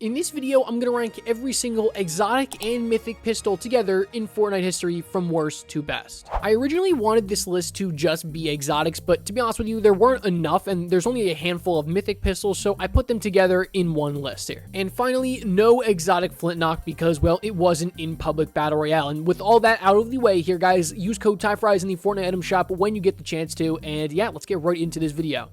In this video, I'm going to rank every single exotic and mythic pistol together in Fortnite history from worst to best. I originally wanted this list to just be exotics, but to be honest with you, there weren't enough and there's only a handful of mythic pistols, so I put them together in one list here. And finally, no exotic flintlock because, well, it wasn't in public battle royale. And with all that out of the way here, guys, use code TYFRYZ in the Fortnite item shop when you get the chance to. And yeah, let's get right into this video.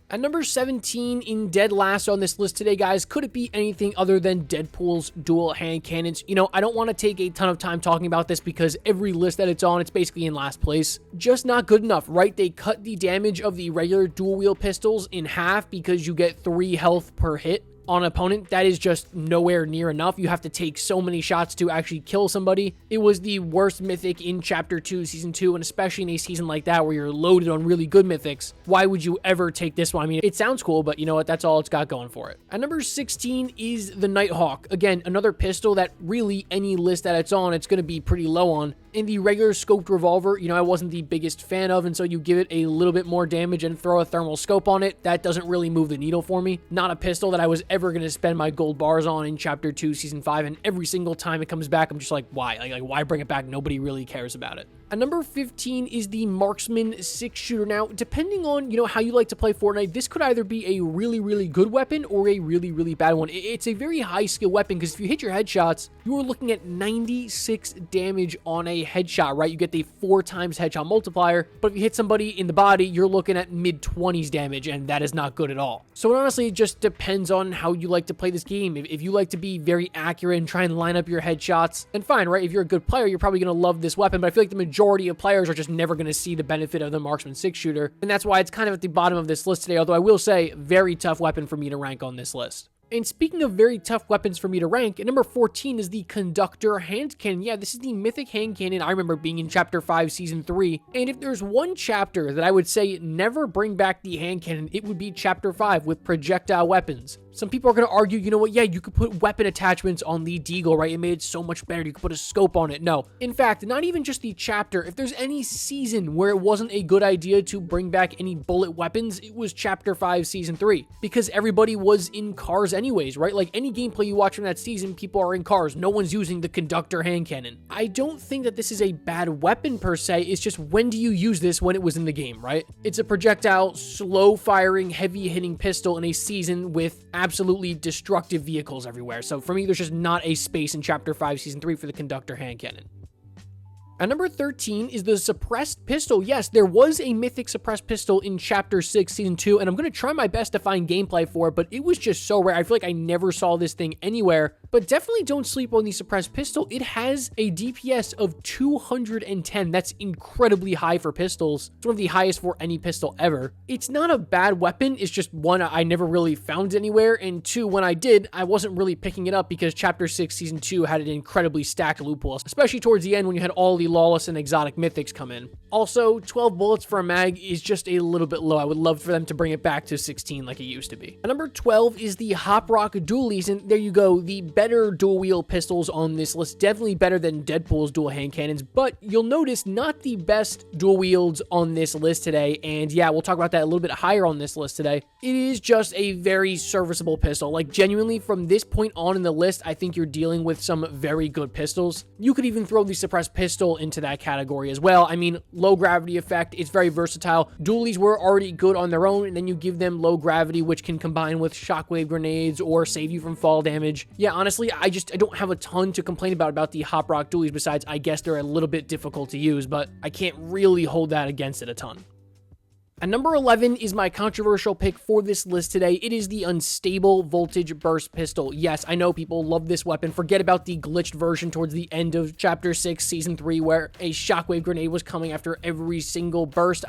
At number 17 in dead last on this list today, guys, could it be anything other than Deadpool's dual hand cannons? You know, I don't want to take a ton of time talking about this because every list that it's on, it's basically in last place. Just not good enough, right? They cut the damage of the regular dual wield pistols in half because you get 3 health per hit on an opponent. That is just nowhere near enough. You have to take so many shots to actually kill somebody. It was the worst mythic in Chapter 2, Season 2, and especially in a season like that where you're loaded on really good mythics. Why would you ever take this one? I mean, it sounds cool, but you know what? That's all it's got going for it. At number 16 is the Nighthawk. Again, another pistol that really any list that it's on, it's going to be pretty low on. In the regular scoped revolver, you know, I wasn't the biggest fan of, and so you give it a little bit more damage and throw a thermal scope on it. That doesn't really move the needle for me. Not a pistol that I was ever going to spend my gold bars on in Chapter 2, Season 5, and every single time it comes back, I'm just like, why? Like why bring it back? Nobody really cares about it. At number 15 is the Marksman 6-shooter. Now, depending on, you know, how you like to play Fortnite, this could either be a really, really good weapon or a really, really bad one. It's a very high skill weapon because if you hit your headshots, you are looking at 96 damage on a headshot, right? You get the 4 times headshot multiplier, but if you hit somebody in the body, you're looking at mid-20s damage, and that is not good at all. So honestly, it just depends on how you like to play this game. If you like to be very accurate and try and line up your headshots, then fine, right? If you're a good player, you're probably going to love this weapon, but I feel like the majority of players are just never going to see the benefit of the Marksman 6-shooter, and that's why it's kind of at the bottom of this list today, although I will say, very tough weapon for me to rank on this list. And speaking of very tough weapons for me to rank, at number 14 is the Conductor hand cannon. Yeah, this is the mythic hand cannon I remember being in Chapter 5, Season 3. And if there's one chapter that I would say never bring back the hand cannon, it would be Chapter 5 with projectile weapons. Some people are going to argue, you know what, yeah, you could put weapon attachments on the Deagle, right? It made it so much better. You could put a scope on it. No. In fact, not even just the chapter. If there's any season where it wasn't a good idea to bring back any bullet weapons, it was Chapter 5, Season 3. Because everybody was in cars anyways, right? Like any gameplay you watch from that season, people are in cars. No one's using the Conductor hand cannon. I don't think that this is a bad weapon per se. It's just, when do you use this when it was in the game, right? It's a projectile, slow firing, heavy hitting pistol in a season with absolutely destructive vehicles everywhere. So for me, there's just not a space in Chapter 5, Season 3 for the Conductor hand cannon. At number 13 is the suppressed pistol. Yes, there was a mythic suppressed pistol in Chapter 6, Season 2, and I'm going to try my best to find gameplay for it, but it was just so rare. I feel like I never saw this thing anywhere, but definitely don't sleep on the suppressed pistol. It has a DPS of 210. That's incredibly high for pistols. It's one of the highest for any pistol ever. It's not a bad weapon. It's just, one, I never really found it anywhere, and 2, when I did, I wasn't really picking it up because Chapter 6, Season 2 had an incredibly stacked loophole, especially towards the end when you had all the lawless and exotic mythics come in. Also, 12 bullets for a mag is just a little bit low. I would love for them to bring it back to 16 like it used to be. At number 12 is the Hop Rock Dualies, and there you go, the better dual wield pistols on this list. Definitely better than Deadpool's dual hand cannons, but you'll notice not the best dual wields on this list today, and yeah, we'll talk about that a little bit higher on this list today. It is just a very serviceable pistol. Like, genuinely, from this point on in the list, I think you're dealing with some very good pistols. You could even throw the suppressed pistol into that category as well. I mean, low gravity effect, it's very versatile. Dualies were already good on their own, and then you give them low gravity, which can combine with shockwave grenades or save you from fall damage. Yeah, honestly, I don't have a ton to complain about the Hop Rock Dualies, besides I guess they're a little bit difficult to use, but I can't really hold that against it a ton. At number 11 is my controversial pick for this list today. It is the Unstable Voltage Burst Pistol. Yes, I know people love this weapon. Forget about the glitched version towards the end of Chapter 6, Season 3, where a shockwave grenade was coming after every single burst.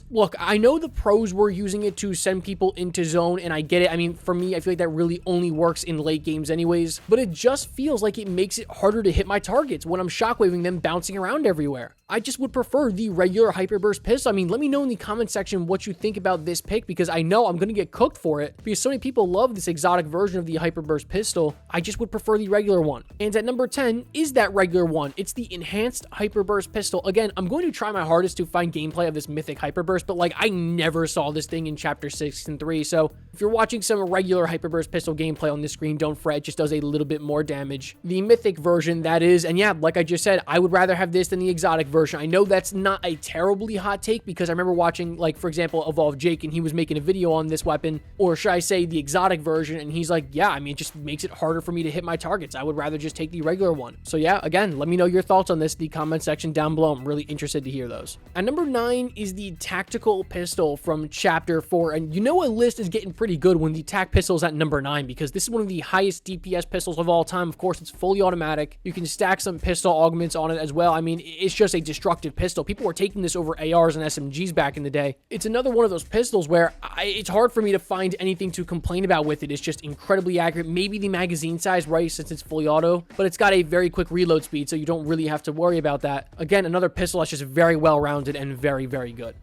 Look, I know the pros were using it to send people into zone, and I get it. I mean, for me, I feel like that really only works in late games anyways, but it just feels like it makes it harder to hit my targets when I'm shockwaving them bouncing around everywhere. I just would prefer the regular Hyperburst pistol. I mean, let me know in the comment section section what you think about this pick, because I know I'm going to get cooked for it because so many people love this exotic version of the Hyperburst pistol. I just would prefer the regular one. And at number 10 is that regular one. It's the enhanced Hyperburst pistol. Again, I'm going to try my hardest to find gameplay of this Mythic Hyperburst, but like I never saw this thing in Chapter 6 and 3. So if you're watching some regular Hyperburst pistol gameplay on this screen, don't fret. It just does a little bit more damage. The Mythic version, that is. And yeah, like I just said, I would rather have this than the exotic version. I know that's not a terribly hot take because I remember watching, like, for example, Evolve Jake, and he was making a video on this weapon, or should I say the exotic version, and he's like, yeah, I mean, it just makes it harder for me to hit my targets. I would rather just take the regular one. So yeah, again, let me know your thoughts on this in the comment section down below. I'm really interested to hear those. At number 9 is the tactical pistol from Chapter 4, and you know a list is getting pretty good when the tac pistol is at number 9, because this is one of the highest DPS pistols of all time. Of course, it's fully automatic. You can stack some pistol augments on it as well. I mean, it's just a destructive pistol. People were taking this over ARs and SMGs back in the day. It's another one of those pistols where it's hard for me to find anything to complain about with it. It's just incredibly accurate. Maybe the magazine size, right, since it's fully auto, but it's got a very quick reload speed, so you don't really have to worry about that. Again, another pistol that's just very well-rounded and very, very good.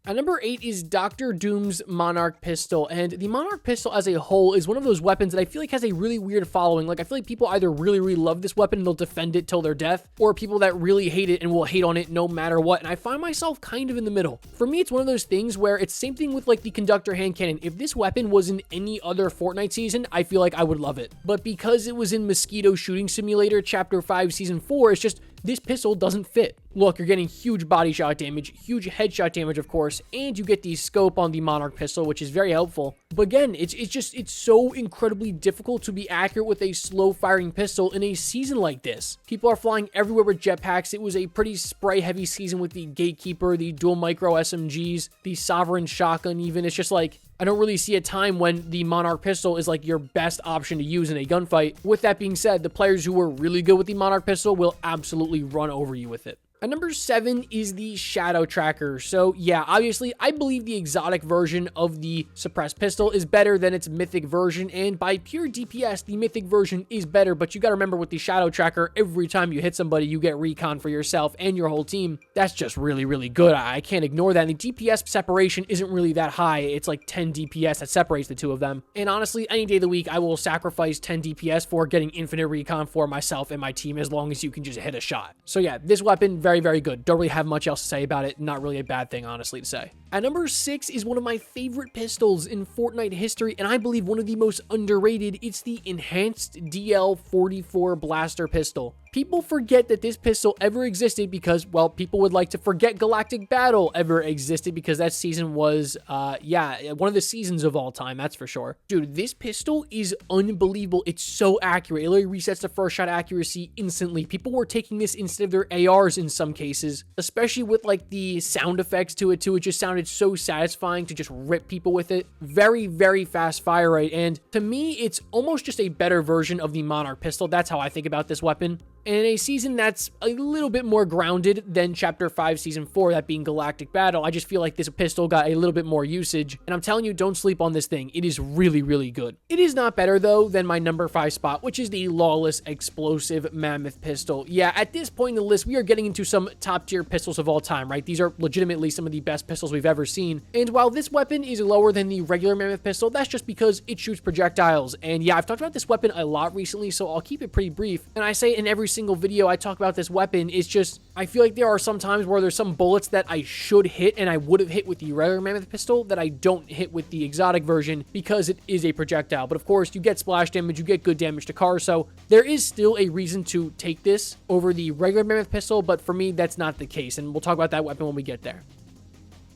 At number 8 is Dr. Doom's Monarch pistol, and the Monarch pistol as a whole is one of those weapons that I feel like has a really weird following. Like, I feel like people either really, really love this weapon and they'll defend it till their death, or people that really hate it and will hate on it no matter what, and I find myself kind of in the middle. For me, it's one of those things where it's the same thing with, like, the Conductor hand cannon. If this weapon was in any other Fortnite season, I feel like I would love it. But because it was in Mosquito Shooting Simulator Chapter 5 Season 4, it's just, this pistol doesn't fit. Look, you're getting huge body shot damage, huge headshot damage, of course, and you get the scope on the Monarch pistol, which is very helpful. But again, it's so incredibly difficult to be accurate with a slow-firing pistol in a season like this. People are flying everywhere with jetpacks. It was a pretty spray-heavy season with the Gatekeeper, the dual micro SMGs, the Sovereign shotgun even. It's just like, I don't really see a time when the Monarch pistol is like your best option to use in a gunfight. With that being said, the players who were really good with the Monarch pistol will absolutely run over you with it. At number 7 is the Shadow Tracker. So yeah, obviously, I believe the exotic version of the suppressed pistol is better than its mythic version, and by pure DPS, the mythic version is better, but you gotta remember with the Shadow Tracker, every time you hit somebody, you get recon for yourself and your whole team. That's just really, really good. I can't ignore that, and the DPS separation isn't really that high. It's like 10 DPS that separates the two of them. And honestly, any day of the week, I will sacrifice 10 DPS for getting infinite recon for myself and my team, as long as you can just hit a shot. So yeah, this weapon, very, very good. Don't really have much else to say about it. Not really a bad thing, honestly, to say. At number 6 is one of my favorite pistols in Fortnite history, and I believe one of the most underrated. It's the enhanced DL44 blaster pistol. People forget that this pistol ever existed because, well, people would like to forget Galactic Battle ever existed because that season was, yeah, one of the seasons of all time, that's for sure. Dude, this pistol is unbelievable. It's so accurate. It literally resets the first shot accuracy instantly. People were taking this instead of their ARs in some cases, especially with, like, the sound effects to it, too. It just sounded so satisfying to just rip people with it. Very, very fast fire rate, and to me, it's almost just a better version of the Monarch pistol. That's how I think about this weapon. And in a season that's a little bit more grounded than Chapter 5 Season 4, that being Galactic Battle, I just feel like this pistol got a little bit more usage. And I'm telling you, don't sleep on this thing. It is really, really good. It is not better, though, than my number 5 spot, which is the Lawless Explosive Mammoth pistol. Yeah, at this point in the list, we are getting into some top-tier pistols of all time, right? These are legitimately some of the best pistols we've ever seen. And while this weapon is lower than the regular Mammoth pistol, that's just because it shoots projectiles. And yeah, I've talked about this weapon a lot recently, so I'll keep it pretty brief. And I say in every single video I talk about this weapon, it's just, I feel like there are some times where there's some bullets that I should hit and I would have hit with the regular Mammoth pistol that I don't hit with the exotic version because it is a projectile. But of course, you get splash damage, you get good damage to cars, so there is still a reason to take this over the regular Mammoth pistol, but for me, that's not the case, and we'll talk about that weapon when we get there.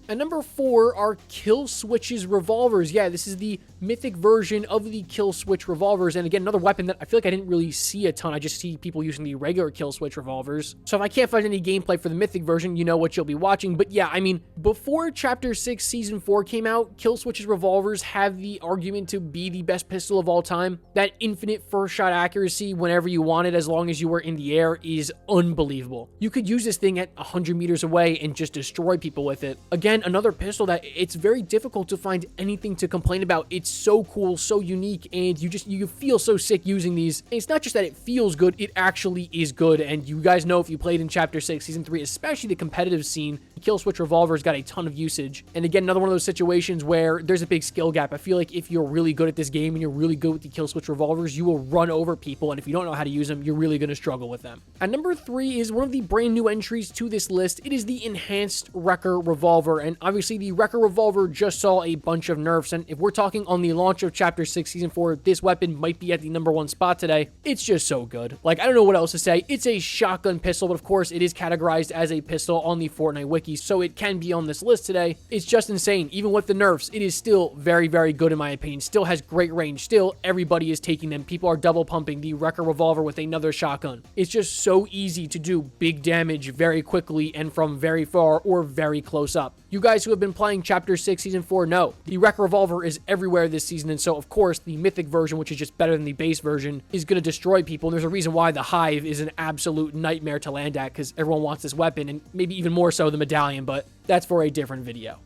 At number 4 are Kill Switch's revolvers. Yeah, this is the mythic version of the Kill Switch revolvers. And again, another weapon that I feel like I didn't really see a ton. I just see people using the regular Kill Switch revolvers. So if I can't find any gameplay for the mythic version, you know what you'll be watching. But yeah, I mean, before Chapter 6 Season 4 came out, Kill Switch's revolvers have the argument to be the best pistol of all time. That infinite first shot accuracy whenever you want it, as long as you were in the air, is unbelievable. You could use this thing at 100 meters away and just destroy people with it. Again, another pistol that it's very difficult to find anything to complain about. It's so cool, so unique, and you feel so sick using these. And it's not just that it feels good, it actually is good. And you guys know, if you played in Chapter 6 Season 3, especially the competitive scene, The kill switch revolver's got a ton of usage. And again, another one of those situations where there's a big skill gap. I feel like if you're really good at this game and you're really good with the kill switch revolvers, you will run over people. And if you don't know how to use them, you're really going to struggle with them. At number 3 is one of the brand new entries to this list. It is the enhanced Wrecker revolver. And obviously the Wrecker revolver just saw a bunch of nerfs. And if we're talking on the launch of Chapter 6 Season 4, this weapon might be at the number 1 spot today. It's just so good. Like, I don't know what else to say. It's a shotgun pistol, but of course it is categorized as a pistol on the Fortnite wiki, so it can be on this list today. It's just insane. Even with the nerfs, it is still very, very good in my opinion. Still has great range. Still, everybody is taking them. People are double pumping the Wrecker revolver with another shotgun. It's just so easy to do big damage very quickly and from very far or very close up. You guys who have been playing Chapter 6 Season 4 know the Wrecker revolver is everywhere this season, and so of course the Mythic version, which is just better than the base version, is going to destroy people. And there's a reason why the Hive is an absolute nightmare to land at, because everyone wants this weapon, and maybe even more so the medallion, but that's for a different video.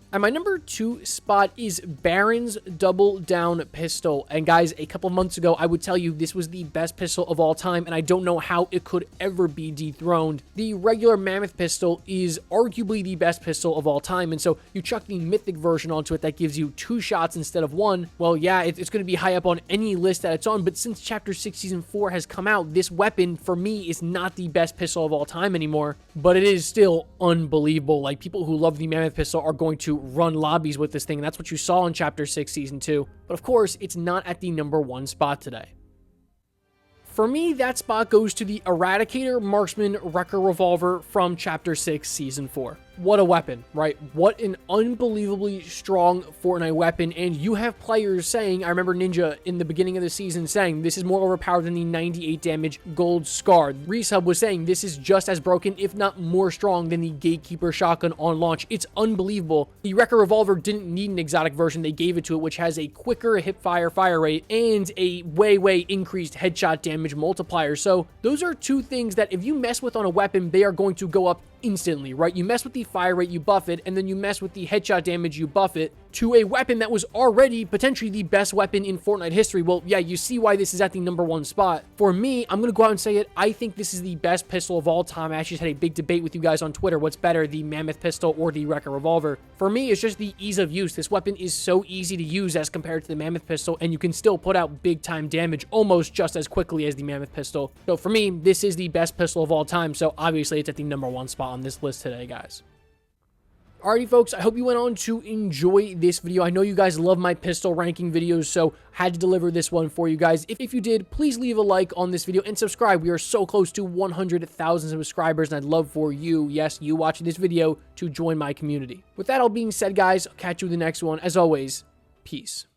And my number 2 spot is Baron's Double Down Pistol. And guys, a couple months ago, I would tell you this was the best pistol of all time, and I don't know how it could ever be dethroned. The regular Mammoth pistol is arguably the best pistol of all time, and so you chuck the Mythic version onto it that gives you 2 shots instead of 1. Well, yeah, it's going to be high up on any list that it's on, but since Chapter 6 Season 4 has come out, this weapon, for me, is not the best pistol of all time anymore, but it is still unbelievable. Like, people who love the Mammoth pistol are going to run lobbies with this thing, and that's what you saw in Chapter 6 Season 2. But of course, it's not at the number 1 spot today. For me, that spot goes to the Eradicator Marksman Wrecker Revolver from Chapter 6 Season 4. What a weapon, right? What an unbelievably strong Fortnite weapon. And you have players saying, I remember Ninja in the beginning of the season saying, this is more overpowered than the 98 damage Gold Scar. Resub was saying this is just as broken, if not more strong than the Gatekeeper shotgun on launch. It's unbelievable. The Wrecker Revolver didn't need an exotic version. They gave it to it, which has a quicker hip-fire fire rate and a way increased headshot damage multiplier. So those are 2 things that if you mess with on a weapon, they are going to go up instantly, right? You mess with the fire rate, you buff it, and then you mess with the headshot damage, you buff it, to a weapon that was already potentially the best weapon in Fortnite history. Well, yeah, you see why this is at the number 1 spot. For me, I'm going to go out and say it. I think this is the best pistol of all time. I actually had a big debate with you guys on Twitter. What's better, the Mammoth pistol or the Wrecker revolver? For me, it's just the ease of use. This weapon is so easy to use as compared to the Mammoth pistol, and you can still put out big time damage almost just as quickly as the Mammoth pistol. So for me, this is the best pistol of all time. So obviously it's at the number 1 spot on this list today, guys. Alrighty, folks, I hope you went on to enjoy this video. I know you guys love my pistol ranking videos, so had to deliver this one for you guys. If you did, please leave a like on this video and subscribe. We are so close to 100,000 subscribers, and I'd love for you, yes, you watching this video, to join my community. With that all being said, guys, I'll catch you in the next one. As always, peace.